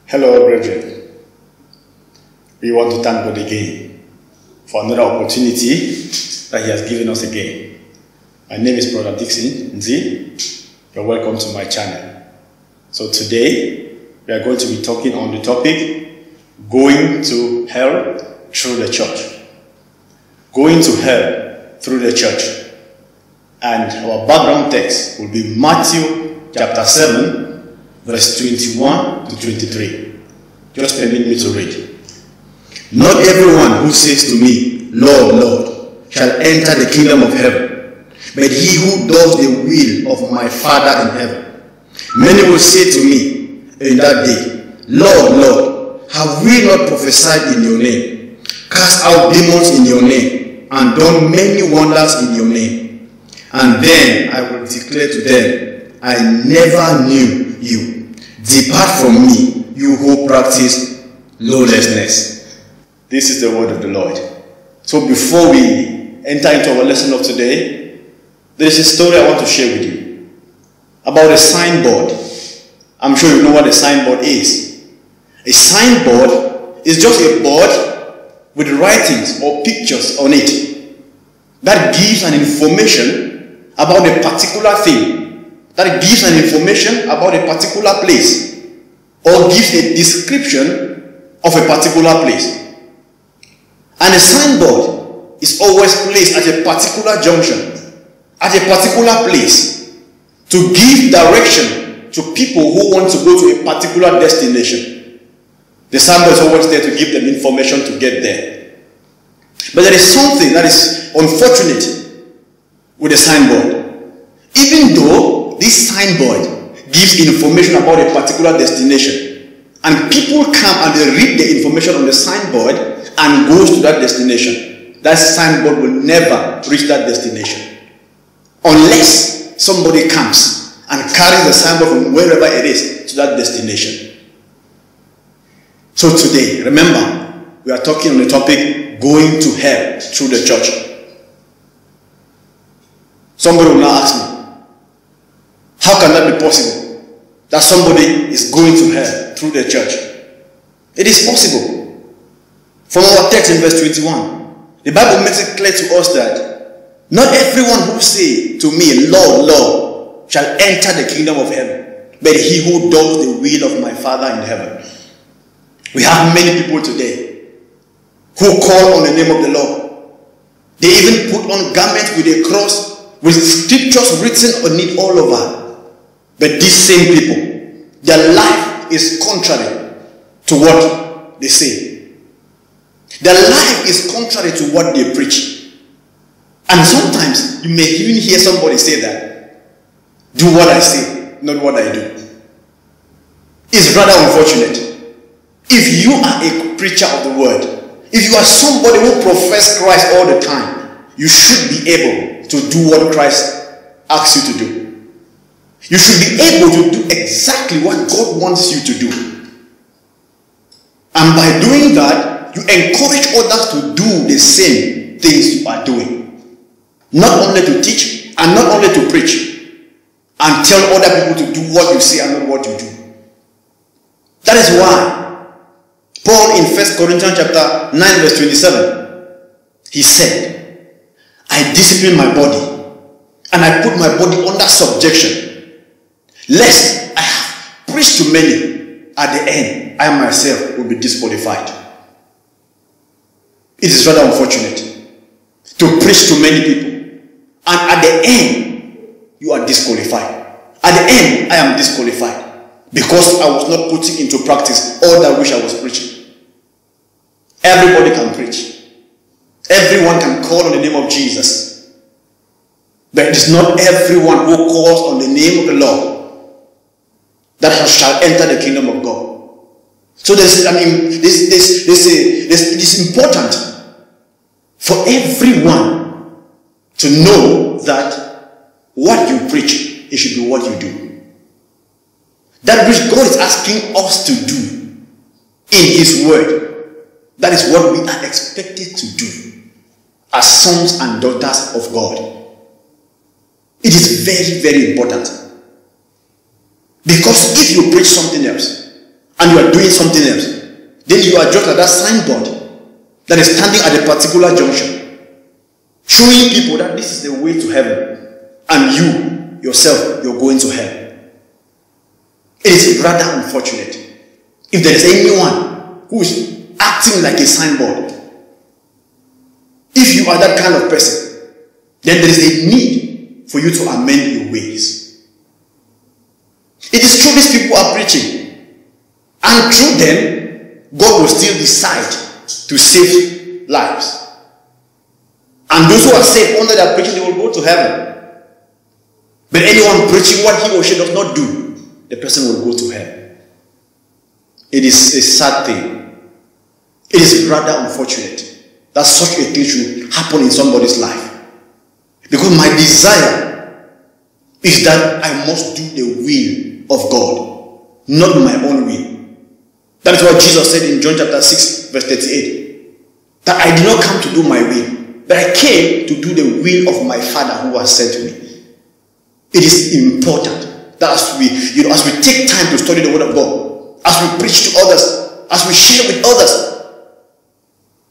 Hello, brethren. We want to thank God again for another opportunity that He has given us again. My name is Brother Dixon Nzi. You're welcome to my channel. So today, we are going to be talking on the topic, going to hell through the church. Going to hell through the church. And our background text will be Matthew chapter 7, verse 21 to 23. Just permit me to read. Not everyone who says to me, Lord, Lord, shall enter the kingdom of heaven, but he who does the will of my Father in heaven. Many will say to me in that day, Lord, Lord, have we not prophesied in your name, cast out demons in your name, and done many wonders in your name? And then I will declare to them, I never knew you. Depart from me, you who practice lawlessness. This is the word of the Lord. So before we enter into our lesson of today, there is a story I want to share with you about a signboard. I'm sure you know what a signboard is. A signboard is just a board with writings or pictures on it that gives an information about a particular thing, that gives an information about a particular place, or gives a description of a particular place. And a signboard is always placed at a particular junction, at a particular place, to give direction to people who want to go to a particular destination. The signboard is always there to give them information to get there. But there is something that is unfortunate with the signboard. Even though this signboard gives information about a particular destination, and people come and they read the information on the signboard and goes to that destination, that signboard will never reach that destination unless somebody comes and carries the signboard from wherever it is to that destination. So today, remember, we are talking on the topic, going to hell through the church. Somebody will now ask me, how can that be possible? That somebody is going to hell through the church? It is possible. From our text in verse 21, the Bible makes it clear to us that not everyone who say to me, Lord, Lord, shall enter the kingdom of heaven, but he who does the will of my Father in heaven. We have many people today who call on the name of the Lord. They even put on garments with a cross with scriptures written on it all over. But these same people, their life is contrary to what they say. Their life is contrary to what they preach. And sometimes you may even hear somebody say that, do what I say, not what I do. It's rather unfortunate. If you are a preacher of the word, if you are somebody who professes Christ all the time, you should be able to do what Christ asks you to do. You should be able to do exactly what God wants you to do. And by doing that, you encourage others to do the same things you are doing. Not only to teach and not only to preach and tell other people to do what you say and not what you do. That is why Paul in 1 Corinthians chapter 9 verse 27, he said, I discipline my body and I put my body under subjection, lest I have preached to many, at the end I myself will be disqualified. It is rather unfortunate to preach to many people, and at the end you are disqualified. At the end I am disqualified because I was not putting into practice all that which I was preaching. Everybody can preach. Everyone can call on the name of Jesus. But it is not everyone who calls on the name of the Lord that shall enter the kingdom of God. So it is important for everyone to know that what you preach, it should be what you do. That which God is asking us to do in His word, that is what we are expected to do as sons and daughters of God. It is very, very important. Because if you preach something else, and you are doing something else, then you are just like that signboard that is standing at a particular junction, showing people that this is the way to heaven, and you, yourself, you're going to hell. It is rather unfortunate if there is anyone who is acting like a signboard. If you are that kind of person, then there is a need for you to amend your ways. It is true these people are preaching, and through them, God will still decide to save lives. And those who are saved under their preaching, they will go to heaven. But anyone preaching what he or she does not do, the person will go to hell. It is a sad thing. It is rather unfortunate that such a thing should happen in somebody's life. Because my desire is that I must do the will of God, not my own will. That is what Jesus said in John chapter 6 verse 38. That I did not come to do my will, but I came to do the will of my Father who has sent me. It is important that as we take time to study the word of God, as we preach to others, as we share with others,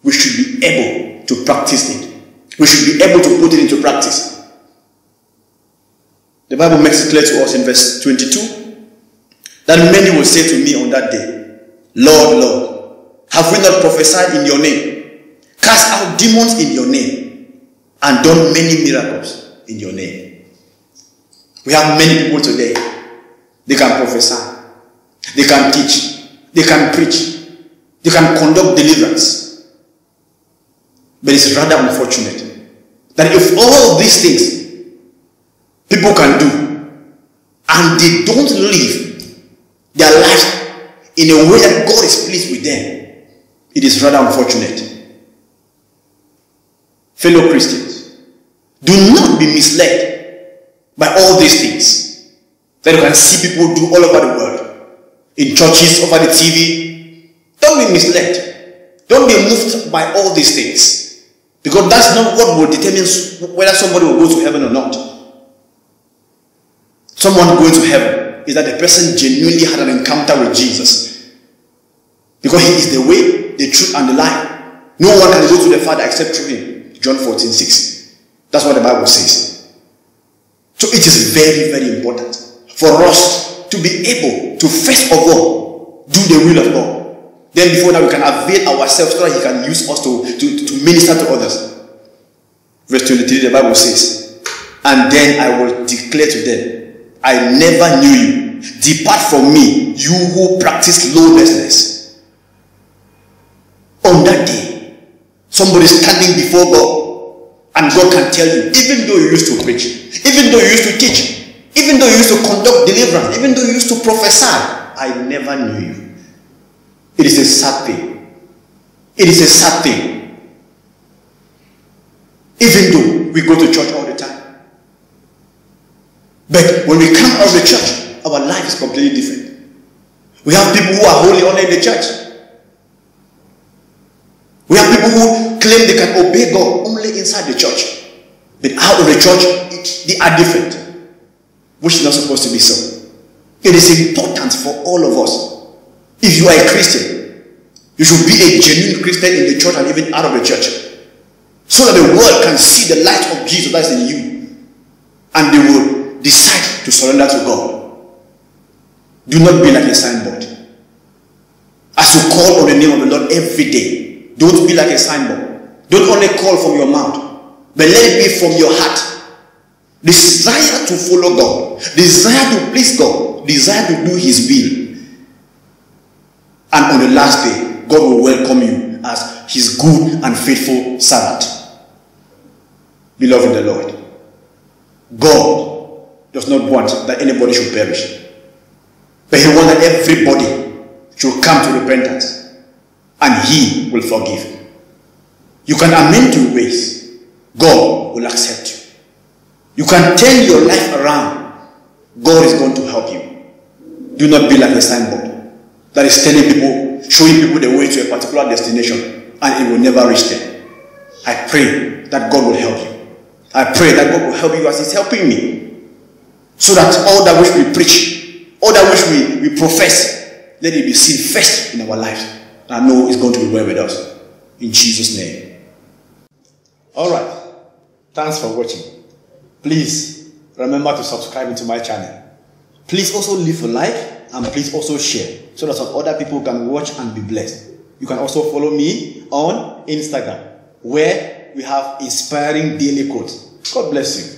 we should be able to practice it. We should be able to put it into practice. The Bible makes it clear to us in verse 22 that many will say to me on that day, Lord, Lord, have we not prophesied in your name, cast out demons in your name, and done many miracles in your name? We have many people today. They can prophesy, they can teach, they can preach, they can conduct deliverance. But it's rather unfortunate that if all these things people can do and they don't live their life in a way that God is pleased with them, it is rather unfortunate. Fellow Christians, do not be misled by all these things that you can see people do all over the world, in churches, over the TV. Don't be misled. Don't be moved by all these things, because that's not what will determine whether somebody will go to heaven or not. Someone going to heaven is that the person genuinely had an encounter with Jesus, because he is the way, the truth, and the life. No one can go to the Father except through him. John 14:6. That's what the Bible says. So it is very, very important for us to be able to first of all do the will of God. Then before that we can avail ourselves so that he can use us to minister to others. Verse 23, the Bible says, and then I will declare to them, I never knew you. Depart from me, you who practice lawlessness. On that day, somebody standing before God, and God can tell you, even though you used to preach, even though you used to teach, even though you used to conduct deliverance, even though you used to prophesy, I never knew you. It is a sad thing. It is a sad thing. Even though we go to church all the time. But when we come out of the church, our life is completely different. We have people who are holy only in the church. We have people who claim they can obey God only inside the church. But out of the church, they are different. Which is not supposed to be so. It is important for all of us. If you are a Christian, you should be a genuine Christian in the church and even out of the church. So that the world can see the light of Jesus that is in you. And they will decide to surrender to God. Do not be like a signboard. As you call on the name of the Lord every day, don't be like a signboard. Don't only call from your mouth, but let it be from your heart. Desire to follow God, desire to please God, desire to do his will. And on the last day, God will welcome you as his good and faithful servant. Beloved in the Lord, God does not want that anybody should perish, but he wants that everybody should come to repentance, and he will forgive. You can amend your ways. God will accept you. You can turn your life around. God is going to help you. Do not be like a signboard that is telling people, showing people the way to a particular destination, and it will never reach them. I pray that God will help you. I pray that God will help you as he's helping me. So that all that which we preach, all that which we profess, Let it be seen first in our lives. I know it's going to be well with us. In Jesus' name. Alright. Thanks for watching. Please remember to subscribe to my channel. Please also leave a like and please also share so that some other people can watch and be blessed. You can also follow me on Instagram where we have inspiring daily quotes. God bless you.